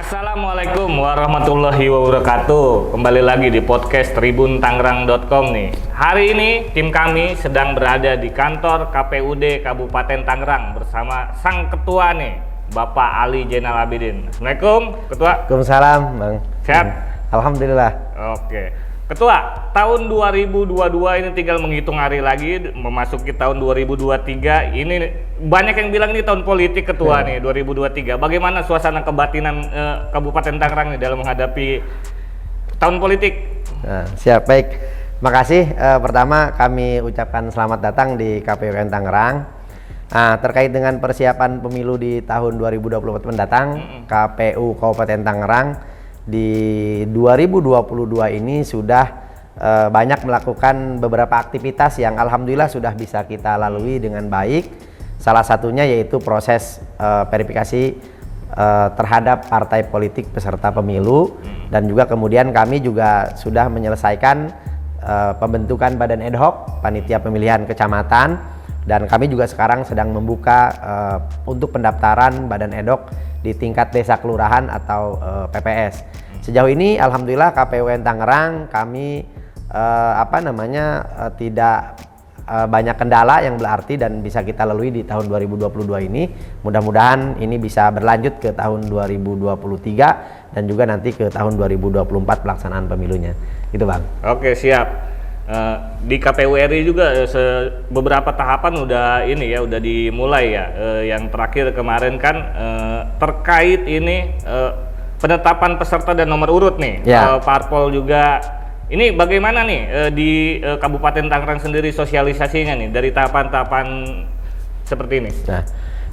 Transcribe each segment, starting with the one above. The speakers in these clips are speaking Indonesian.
Assalamualaikum warahmatullahi wabarakatuh. Kembali lagi di podcast tribuntangerang.com nih. Hari ini tim kami sedang berada di kantor KPUD Kabupaten Tangerang bersama sang ketua nih, Bapak Ali Zainal Abidin. Assalamualaikum, Ketua. Waalaikumsalam, Bang. Sehat? Alhamdulillah. Oke. Ketua, tahun 2022 ini tinggal menghitung hari lagi memasuki tahun 2023. Ini banyak yang bilang ini tahun politik, Ketua nih 2023. Bagaimana suasana kebatinan Kabupaten Tangerang nih dalam menghadapi tahun politik? Nah, siap, baik. Makasih. Pertama kami ucapkan selamat datang di KPUD Tangerang. Nah, terkait dengan persiapan pemilu di tahun 2024 mendatang, KPU Kabupaten Tangerang di 2022 ini sudah banyak melakukan beberapa aktivitas yang alhamdulillah sudah bisa kita lalui dengan baik. Salah satunya yaitu proses verifikasi terhadap partai politik peserta pemilu, dan juga kemudian kami juga sudah menyelesaikan pembentukan badan ad hoc panitia pemilihan kecamatan, dan kami juga sekarang sedang membuka untuk pendaftaran badan ad hoc di tingkat desa kelurahan atau PPS. Sejauh ini alhamdulillah KPUD Tangerang kami tidak banyak kendala yang berarti dan bisa kita lalui di tahun 2022 ini. Mudah-mudahan ini bisa berlanjut ke tahun 2023 dan juga nanti ke tahun 2024 pelaksanaan pemilunya. Gitu, Bang. Oke, siap. Di KPU RI juga beberapa tahapan udah dimulai ya. Yang terakhir kemarin kan terkait ini penetapan peserta dan nomor urut nih, parpol juga. Ini bagaimana nih di Kabupaten Tangerang sendiri sosialisasinya nih dari tahapan-tahapan seperti ini?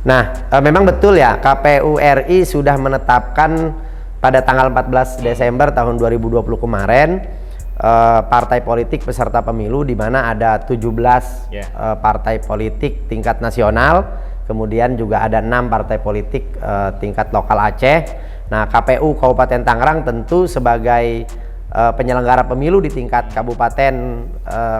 Nah, memang betul ya, KPU RI sudah menetapkan pada tanggal 14 Desember tahun 2020 kemarin partai politik peserta pemilu, di mana ada 17 partai politik tingkat nasional, kemudian juga ada 6 partai politik tingkat lokal Aceh. Nah, KPU Kabupaten Tangerang tentu sebagai penyelenggara pemilu di tingkat kabupaten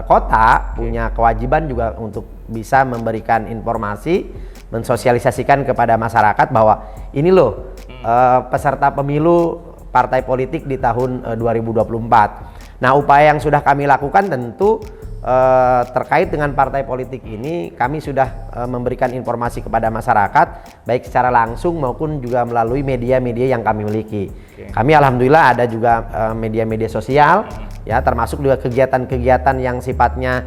kota punya kewajiban juga untuk bisa memberikan informasi, mensosialisasikan kepada masyarakat bahwa ini loh peserta pemilu partai politik di tahun 2024. Nah, upaya yang sudah kami lakukan tentu terkait dengan partai politik ini, kami sudah memberikan informasi kepada masyarakat baik secara langsung maupun juga melalui media-media yang kami miliki. Kami alhamdulillah ada juga media-media sosial ya, termasuk juga kegiatan-kegiatan yang sifatnya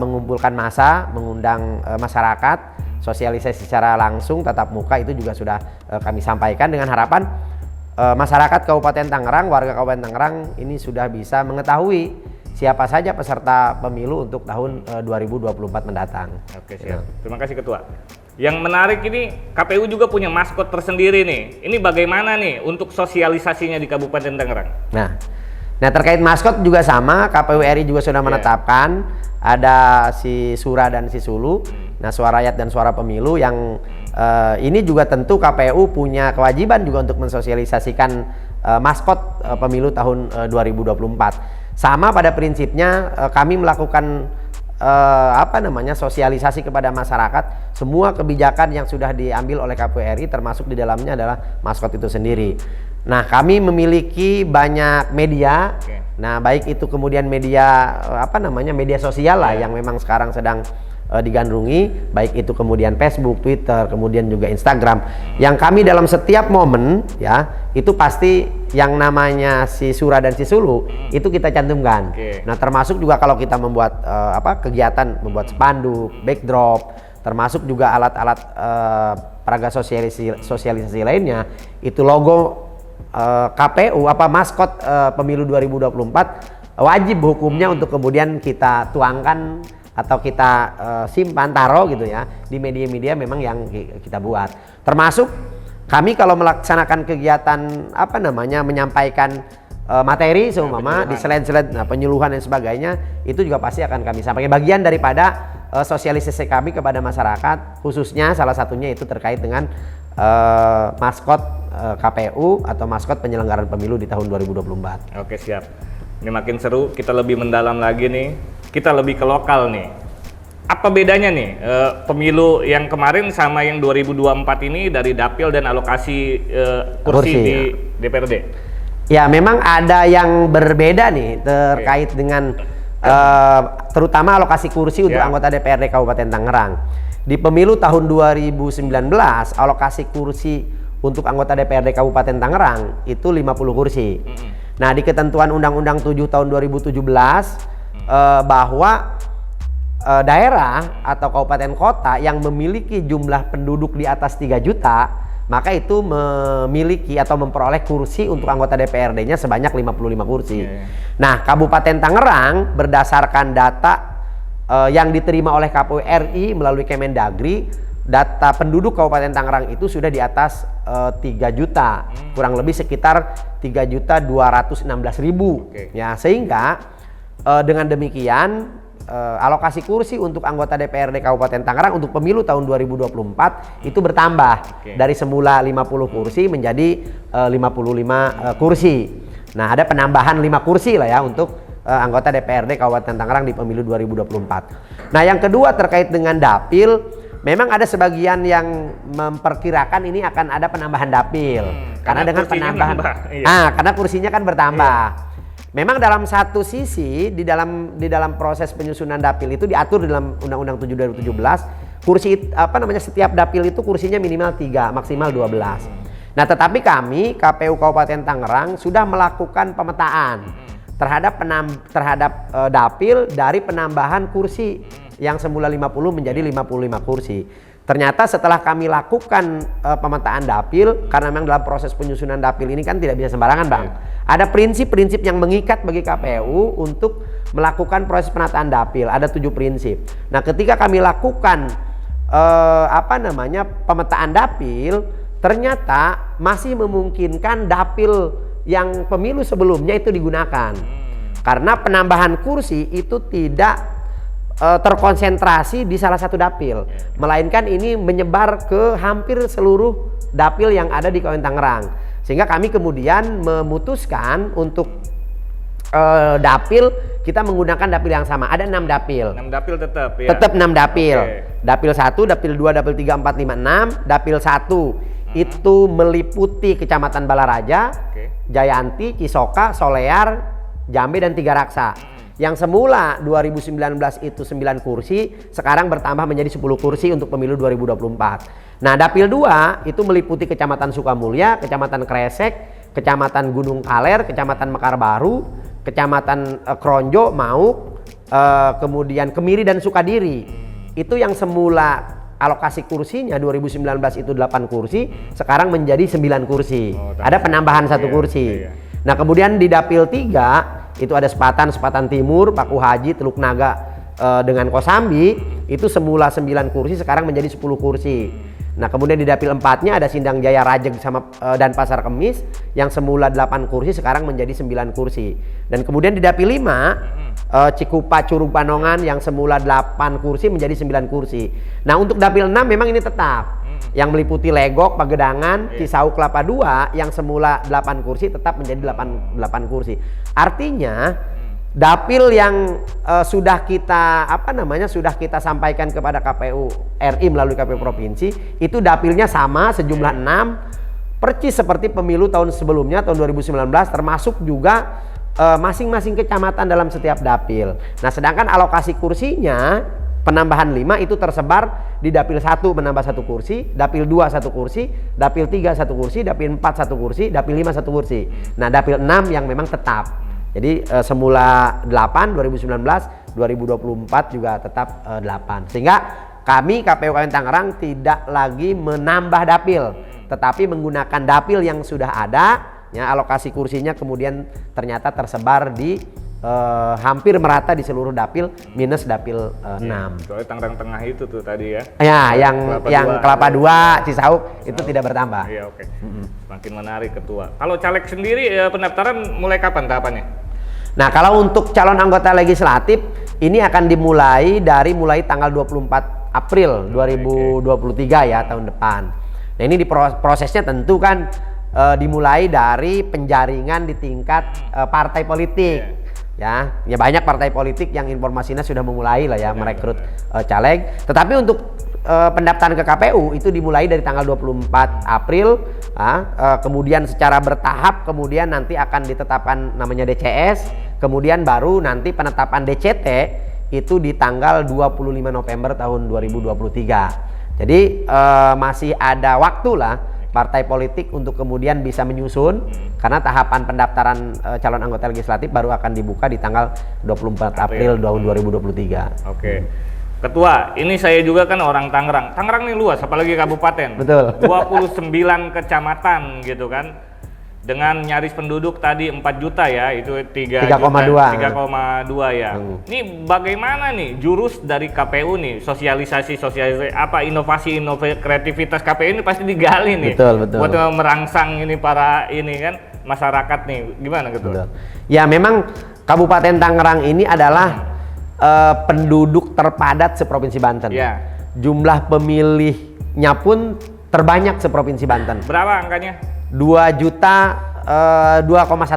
mengumpulkan massa, mengundang masyarakat, sosialisasi secara langsung tatap muka itu juga sudah kami sampaikan dengan harapan masyarakat Kabupaten Tangerang, warga Kabupaten Tangerang ini sudah bisa mengetahui siapa saja peserta pemilu untuk tahun 2024 mendatang. Oke, siap. Terima kasih, Ketua. Yang menarik ini KPU juga punya maskot tersendiri nih. Ini bagaimana nih untuk sosialisasinya di Kabupaten Tangerang? Nah terkait maskot juga sama, KPU RI juga sudah menetapkan ada si Sura dan si Sulu. Nah, suara rakyat dan suara pemilu yang ini juga tentu KPU punya kewajiban juga untuk mensosialisasikan maskot pemilu tahun 2024. Sama pada prinsipnya kami melakukan sosialisasi kepada masyarakat. Semua kebijakan yang sudah diambil oleh KPU RI termasuk di dalamnya adalah maskot itu sendiri. Nah, kami memiliki banyak media. Nah, baik itu kemudian media media sosial lah yang memang sekarang sedang digandrungi, baik itu kemudian Facebook, Twitter, kemudian juga Instagram, yang kami dalam setiap momen ya itu pasti yang namanya si Sura dan si Sulu itu kita cantumkan. Nah, termasuk juga kalau kita membuat kegiatan, membuat spanduk, backdrop, termasuk juga alat-alat peraga sosialisasi lainnya, itu logo KPU maskot pemilu 2024 wajib hukumnya untuk kemudian kita tuangkan atau kita simpan, taruh gitu ya di media-media memang yang kita buat. Termasuk kami kalau melaksanakan kegiatan menyampaikan materi seumpama di slide-slide penyuluhan dan sebagainya, itu juga pasti akan kami sampaikan bagian daripada sosialisasi kami kepada masyarakat, khususnya salah satunya itu terkait dengan maskot KPU atau maskot penyelenggaraan pemilu di tahun 2024. Oke, siap. Ini makin seru, kita lebih mendalam lagi nih. Kita lebih ke lokal nih. apa bedanya nih pemilu yang kemarin sama yang 2024 ini dari dapil dan alokasi kursi di DPRD? Ya, memang ada yang berbeda nih terkait dengan terutama alokasi kursi untuk anggota DPRD Kabupaten Tangerang. Di pemilu tahun 2019, alokasi kursi untuk anggota DPRD Kabupaten Tangerang itu 50 kursi. Nah, di ketentuan Undang-Undang 7 tahun 2017 bahwa daerah atau kabupaten kota yang memiliki jumlah penduduk di atas 3 juta, maka itu memiliki atau memperoleh kursi untuk anggota DPRD-nya sebanyak 55 kursi. Nah, Kabupaten Tangerang berdasarkan data yang diterima oleh KPU RI melalui Kemendagri, data penduduk Kabupaten Tangerang itu sudah di atas 3 juta, kurang lebih sekitar 3.216.000. Ya, sehingga dengan demikian alokasi kursi untuk anggota DPRD Kabupaten Tangerang untuk pemilu tahun 2024 itu bertambah dari semula 50 kursi menjadi 55 kursi. Nah, ada penambahan 5 kursi lah ya untuk anggota DPRD Kabupaten Tangerang di pemilu 2024. Nah, yang kedua terkait dengan dapil, memang ada sebagian yang memperkirakan ini akan ada penambahan dapil karena dengan penambahan karena kursinya kan bertambah. Memang dalam satu sisi di dalam proses penyusunan dapil itu diatur dalam Undang-Undang 7 2017, kursi setiap dapil itu kursinya minimal 3, maksimal 12. Nah, tetapi kami KPU Kabupaten Tangerang sudah melakukan pemetaan terhadap dapil dari penambahan kursi yang semula 50 menjadi 55 kursi. Ternyata setelah kami lakukan pemetaan dapil, karena memang dalam proses penyusunan dapil ini kan tidak bisa sembarangan, Bang. Ada prinsip-prinsip yang mengikat bagi KPU untuk melakukan proses penataan dapil. Ada 7 prinsip. Nah, ketika kami lakukan pemetaan dapil, ternyata masih memungkinkan dapil yang pemilu sebelumnya itu digunakan. Karena penambahan kursi itu tidak terkonsentrasi di salah satu dapil, melainkan ini menyebar ke hampir seluruh dapil yang ada di Kabupaten Tangerang. Sehingga kami kemudian memutuskan untuk dapil kita menggunakan dapil yang sama. Ada 6 dapil. 6 dapil tetap ya. Tetap 6 dapil. Dapil 1, dapil 2, dapil 3, 4, 5, 6. Dapil 1 itu meliputi Kecamatan Balaraja, Jayanti, Cisoka, Solear, Jambe dan Tiga Raksa. Yang semula 2019 itu 9 kursi, sekarang bertambah menjadi 10 kursi untuk pemilu 2024. Nah, dapil 2 itu meliputi Kecamatan Sukamulya, Kecamatan Kresek, Kecamatan Gunung Kaler, Kecamatan Mekar Baru, Kecamatan Kronjo, Mauk, kemudian Kemiri dan Sukadiri. Itu yang semula alokasi kursinya 2019 itu 8 kursi, sekarang menjadi 9 kursi. Ada penambahan 1 kursi. Nah, kemudian di dapil 3 itu ada Sepatan Timur, Paku Haji, Teluk Naga dengan Kosambi, itu semula 9 kursi sekarang menjadi 10 kursi. Nah, kemudian di dapil 4-nya ada Sindang Jaya Rajeg dan Pasar Kemis yang semula 8 kursi sekarang menjadi 9 kursi. Dan kemudian di dapil 5 Cikupa Curug Panongan yang semula 8 kursi menjadi 9 kursi. Nah, untuk dapil 6 memang ini tetap yang meliputi Legok, Pagedangan, Cisauk, Kelapa II yang semula 8 kursi tetap menjadi 8 kursi. Artinya dapil yang sudah kita sampaikan kepada KPU RI melalui KPU provinsi itu dapilnya sama sejumlah 6 percis seperti pemilu tahun sebelumnya tahun 2019, termasuk juga masing-masing kecamatan dalam setiap dapil. Nah, sedangkan alokasi kursinya penambahan 5 itu tersebar di dapil 1 menambah 1 kursi, dapil 2 1 kursi, dapil 3 1 kursi, dapil 4 1 kursi, dapil 5 1 kursi. Nah, dapil 6 yang memang tetap. Jadi semula 8 2019, 2024 juga tetap 8. Sehingga kami KPU Kabupaten Tangerang tidak lagi menambah dapil, tetapi menggunakan dapil yang sudah ada, ya, alokasi kursinya kemudian ternyata tersebar di hampir merata di seluruh dapil minus dapil 6. Soalnya Tangerang Tengah itu tuh tadi ya. Ya, yang Kelapa II, Cisauk itu tidak bertambah. Iya, oke. Makin menarik Ketua. Kalau caleg sendiri pendaftaran mulai kapan tahapannya? Nah, kalau untuk calon anggota legislatif ini akan dimulai tanggal 24 April 2023 ya, tahun depan. Nah, ini prosesnya tentu kan dimulai dari penjaringan di tingkat partai politik. ya banyak partai politik yang informasinya sudah memulai lah ya merekrut caleg. Tetapi untuk pendaftaran ke KPU itu dimulai dari tanggal 24 April, kemudian secara bertahap, kemudian nanti akan ditetapkan namanya DCS, kemudian baru nanti penetapan DCT itu di tanggal 25 November tahun 2023. Jadi masih ada waktu lah partai politik untuk kemudian bisa menyusun, karena tahapan pendaftaran calon anggota legislatif baru akan dibuka di tanggal 24 April tahun 2023. Oke. Ketua, ini saya juga kan orang Tangerang. Tangerang ini luas, apalagi kabupaten. Betul. 29 kecamatan gitu kan. Dengan nyaris penduduk tadi 4 juta ya, itu 3,2 ya. Ini bagaimana nih jurus dari KPU nih, sosialisasi apa inovasi kreativitas KPU ini pasti digali nih. Betul. Buat merangsang ini para ini kan masyarakat nih. Gimana gitu? Betul. Ya memang Kabupaten Tangerang ini adalah penduduk terpadat seprovinsi Banten. Ya. Jumlah pemilihnya pun terbanyak seprovinsi Banten. Berapa angkanya? 2,1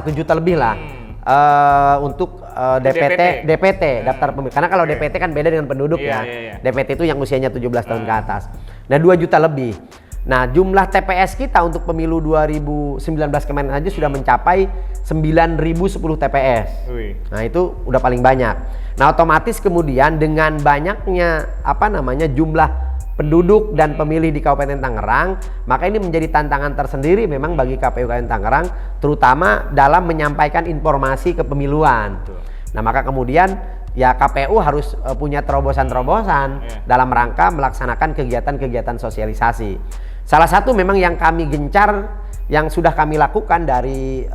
juta lebih lah untuk DPT daftar pemilih. Karena kalau DPT kan beda dengan penduduk ya. DPT itu yang usianya 17 tahun ke atas. Nah 2 juta lebih. Nah jumlah TPS kita untuk pemilu 2019 kemarin aja sudah mencapai 9.010 TPS. Nah itu udah paling banyak. Nah otomatis kemudian dengan banyaknya jumlah penduduk dan pemilih di Kabupaten Tangerang, maka ini menjadi tantangan tersendiri memang bagi KPU Kabupaten Tangerang, terutama dalam menyampaikan informasi kepemiluan. Nah maka kemudian ya KPU harus punya terobosan-terobosan dalam rangka melaksanakan kegiatan-kegiatan sosialisasi. Salah satu memang yang kami gencar, yang sudah kami lakukan dari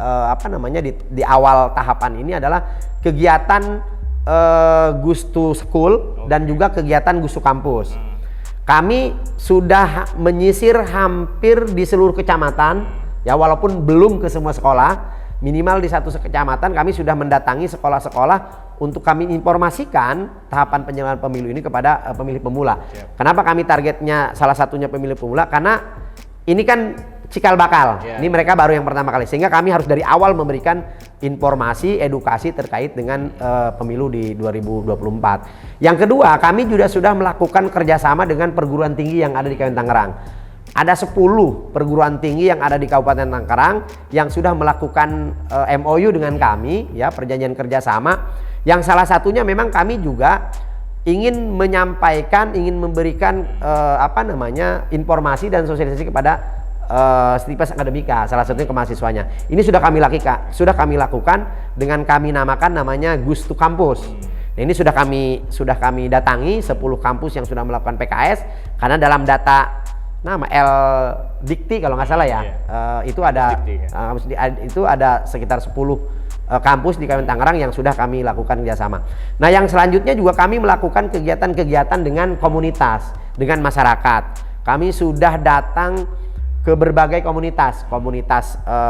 di awal tahapan ini adalah kegiatan Gustu School dan juga kegiatan Gustu Kampus. Kami sudah menyisir hampir di seluruh kecamatan, ya walaupun belum ke semua sekolah, minimal di satu kecamatan kami sudah mendatangi sekolah-sekolah untuk kami informasikan tahapan penyelenggaraan pemilu ini kepada pemilih pemula. Kenapa kami targetnya salah satunya pemilih pemula? Karena ini kan cikal bakal, ini mereka baru yang pertama kali, sehingga kami harus dari awal memberikan informasi, edukasi terkait dengan pemilu di 2024. Yang kedua, kami juga sudah melakukan kerjasama dengan perguruan tinggi yang ada di Kabupaten Tangerang. Ada 10 perguruan tinggi yang ada di Kabupaten Tangerang yang sudah melakukan MOU dengan kami, ya perjanjian kerjasama. Yang salah satunya memang kami juga ingin menyampaikan, ingin memberikan informasi dan sosialisasi kepada Stipes Akademika, salah satunya ke mahasiswanya. Ini sudah kami lakukan dengan kami namakan namanya Gustu Kampus. Nah, ini sudah kami datangi 10 kampus yang sudah melakukan PKS, karena dalam data nama Dikti kalau nggak salah ya, itu ada sekitar 10 kampus di Kabupaten Tangerang yang sudah kami lakukan kerjasama. Nah yang selanjutnya juga kami melakukan kegiatan-kegiatan dengan komunitas, dengan masyarakat. Kami sudah datang ke berbagai komunitas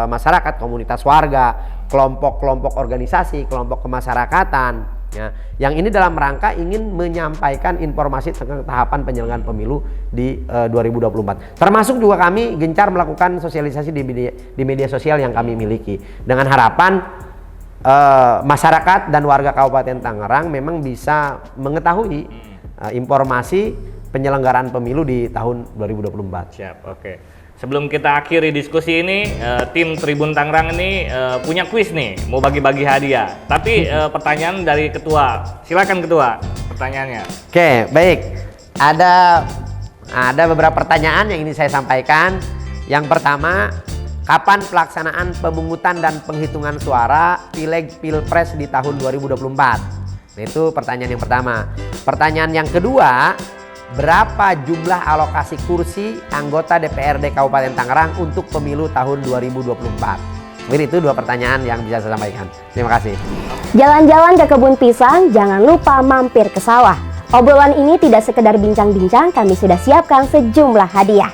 masyarakat, komunitas warga, kelompok-kelompok organisasi, kelompok kemasyarakatan, ya, yang ini dalam rangka ingin menyampaikan informasi tentang tahapan penyelenggaraan pemilu di 2024. Termasuk juga kami gencar melakukan sosialisasi di media sosial yang kami miliki, dengan harapan masyarakat dan warga Kabupaten Tangerang memang bisa mengetahui informasi penyelenggaraan pemilu di tahun 2024. Siap, oke. Sebelum kita akhiri diskusi ini, tim Tribun Tangerang ini punya kuis nih, mau bagi-bagi hadiah. Tapi pertanyaan dari ketua, silakan ketua, pertanyaannya. Oke, baik. Ada beberapa pertanyaan yang ingin saya sampaikan. Yang pertama, kapan pelaksanaan pemungutan dan penghitungan suara Pileg Pilpres di tahun 2024? Nah, itu pertanyaan yang pertama. Pertanyaan yang kedua, berapa jumlah alokasi kursi anggota DPRD Kabupaten Tangerang untuk pemilu tahun 2024? Jadi itu dua pertanyaan yang bisa saya sampaikan. Terima kasih. Jalan-jalan ke kebun pisang, jangan lupa mampir ke sawah. Obrolan ini tidak sekedar bincang-bincang, kami sudah siapkan sejumlah hadiah.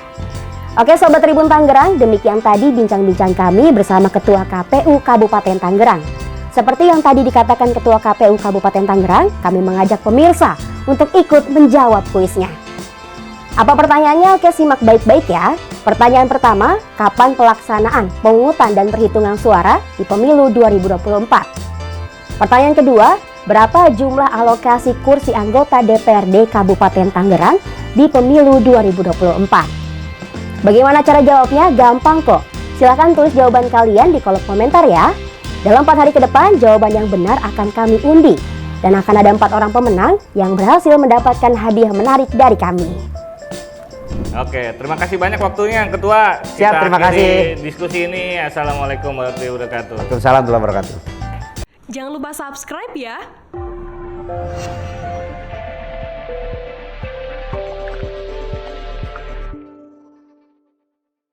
Oke Sobat Tribun Tangerang, demikian tadi bincang-bincang kami bersama Ketua KPU Kabupaten Tangerang. Seperti yang tadi dikatakan Ketua KPU Kabupaten Tangerang, kami mengajak pemirsa untuk ikut menjawab kuisnya. Apa pertanyaannya? Oke, simak baik-baik ya. Pertanyaan pertama, kapan pelaksanaan pemungutan dan perhitungan suara di pemilu 2024? Pertanyaan kedua, berapa jumlah alokasi kursi anggota DPRD Kabupaten Tangerang di pemilu 2024? Bagaimana cara jawabnya? Gampang kok. Silahkan tulis jawaban kalian di kolom komentar ya. Dalam 4 hari ke depan, jawaban yang benar akan kami undi. Dan akan ada 4 orang pemenang yang berhasil mendapatkan hadiah menarik dari kami. Oke, terima kasih banyak waktunya Ketua. Siap, terima kasih. Diskusi ini. Assalamualaikum warahmatullahi wabarakatuh. Waalaikumsalam warahmatullahi wabarakatuh. Jangan lupa subscribe ya.